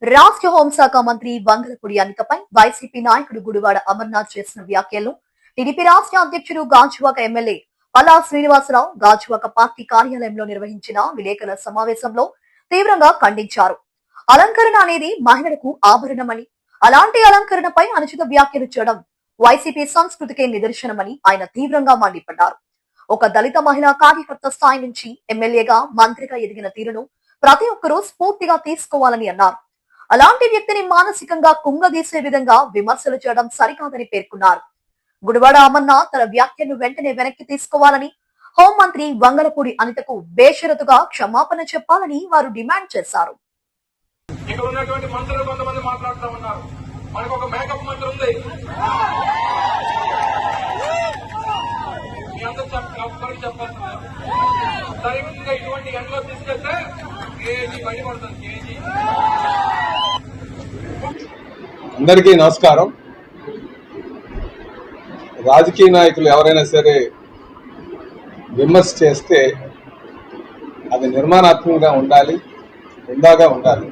రాష్ట్ర హోంశాఖ మంత్రి వంగలపూడి అనితపై వైసీపీ నాయకుడు గుడివాడ అమర్నాథ్ చేసిన వ్యాఖ్యలు టీడీపీ రాష్ట్ర అధ్యక్షుడు గాజువాక ఎమ్మెల్యే పల్లా శ్రీనివాసరావు గాజువాక పార్టీ కార్యాలయంలో నిర్వహించిన విలేకరుల సమావేశంలో తీవ్రంగా ఖండించారు. అలంకరణ అనేది మహిళలకు ఆభరణమని, అలాంటి అలంకరణపై అనుచిత వ్యాఖ్యలు చేయడం వైసీపీ సంస్కృతికే నిదర్శనమని ఆయన తీవ్రంగా మండిపడ్డారు. ఒక దళిత మహిళా కార్యకర్త స్థాయి నుంచి ఎమ్మెల్యేగా, మంత్రిగా ఎదిగిన తీరును ప్రతి ఒక్కరూ స్ఫూర్తిగా తీసుకోవాలని అన్నారు. అలాంటి వ్యక్తిని మానసికంగా కుంగదీసే విధంగా విమర్శలు చేయడం సరికాదని పేర్కొన్నారు. గుడివాడ అమర్నాథ్ తన వ్యాఖ్యను వెంటనే వెనక్కి తీసుకోవాలని, హోంమంత్రి వంగలపూడి అనితకు బేషరతుగా క్షమాపణ చెప్పాలని వారు డిమాండ్ చేశారు. అందరికీ నమస్కారం. రాజకీయ నాయకులు ఎవరైనా సరే విమర్శ చేస్తే అది నిర్మాణాత్మకంగా ఉండాలి, హుందాగా ఉండాలి.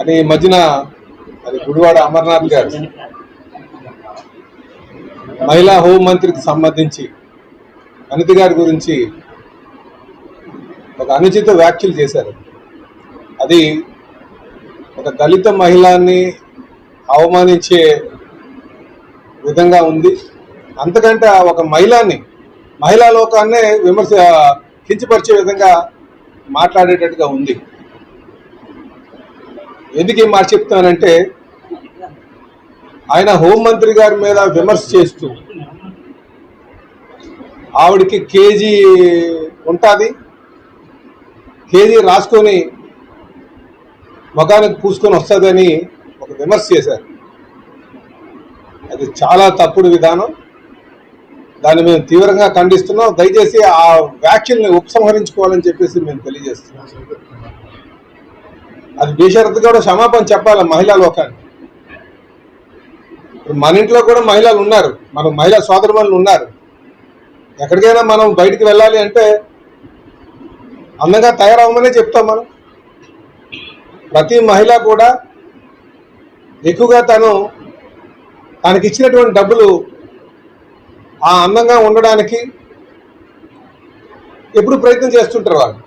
అని ఈ మధ్యన అది గుడివాడ అమర్నాథ్ గారు మహిళా హోంమంత్రికి సంబంధించి అనిత గారి గురించి ఒక అనుచిత వ్యాఖ్యలు చేశారు. అది ఒక దళిత మహిళని అవమానించే విధంగా ఉంది. అంతకంటే ఒక మహిళా లోకాన్నే కించపరిచే విధంగా మాట్లాడేటట్టుగా ఉంది. ఎందుకు ఈ మాట చెప్తానంటే, ఆయన హోంమంత్రి గారి మీద విమర్శ చేస్తూ ఆవిడికి కేజీ ఉంటుంది, కేజీ రాసుకొని ముఖానికి పూసుకొని వస్తుందని ఒక విమర్శ చేశారు. అది చాలా తప్పుడు విధానం. దాన్ని మేము తీవ్రంగా ఖండిస్తున్నాం. దయచేసి ఆ వ్యాఖ్యల్ని ఉపసంహరించుకోవాలని చెప్పేసి మేము తెలియజేస్తున్నాం. అది బేషరతుగా కూడా క్షమాపణ చెప్పాలి మహిళా లోకాన్ని. మన ఇంట్లో కూడా మహిళలు ఉన్నారు, మన మహిళా సోదరులు ఉన్నారు. ఎక్కడికైనా మనం బయటికి వెళ్ళాలి అంటే అందంగా తయారవ్వమనే చెప్తాం. ప్రతి మహిళ కూడా ఎక్కువగా తనకి ఇచ్చినటువంటి డబ్బులు ఆ అందంగా ఉండడానికి ఎప్పుడు ప్రయత్నం చేస్తుంటారు వాళ్ళు.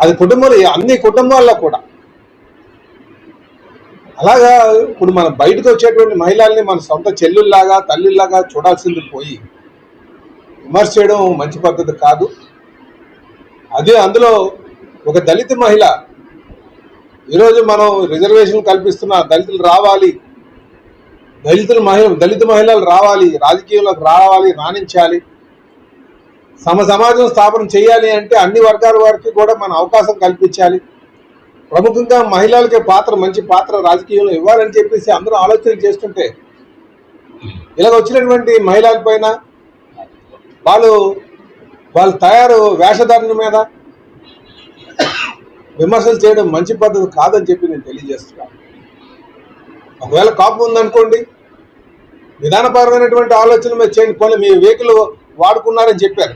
అది అన్ని కుటుంబాల్లో కూడా అలాగా. ఇప్పుడు మనం బయటకు వచ్చేటువంటి మహిళల్ని మన సొంత చెల్లుల్లాగా, తల్లిలాగా చూడాల్సింది పోయి విమర్శ చేయడం మంచి పద్ధతి కాదు. అదే అందులో ఒక దళిత మహిళ, ఈరోజు మనం రిజర్వేషన్ కల్పిస్తున్న దళితులు రావాలి, దళిత మహిళలు రావాలి, రాజకీయంలోకి రావాలి, రాణించాలి, సమాజం స్థాపన చేయాలి అంటే అన్ని వర్గాల వారికి కూడా మన అవకాశం కల్పించాలి. ప్రముఖంగా మహిళలకే మంచి పాత్ర రాజకీయంలో ఇవ్వాలని చెప్పేసి అందరూ ఆలోచన చేస్తుంటే, ఇలాగ వచ్చినటువంటి మహిళల పైన వాళ్ళు వేషధారణ మీద విమర్శలు చేయడం మంచి పద్ధతి కాదని చెప్పి నేను తెలియజేస్తున్నాను. ఒకవేళ కోపం ఉందనుకోండి, విధానపరమైనటువంటి ఆలోచన మీద చేయండి. మీ వెహికల్ వాడుకున్నారని చెప్పారు,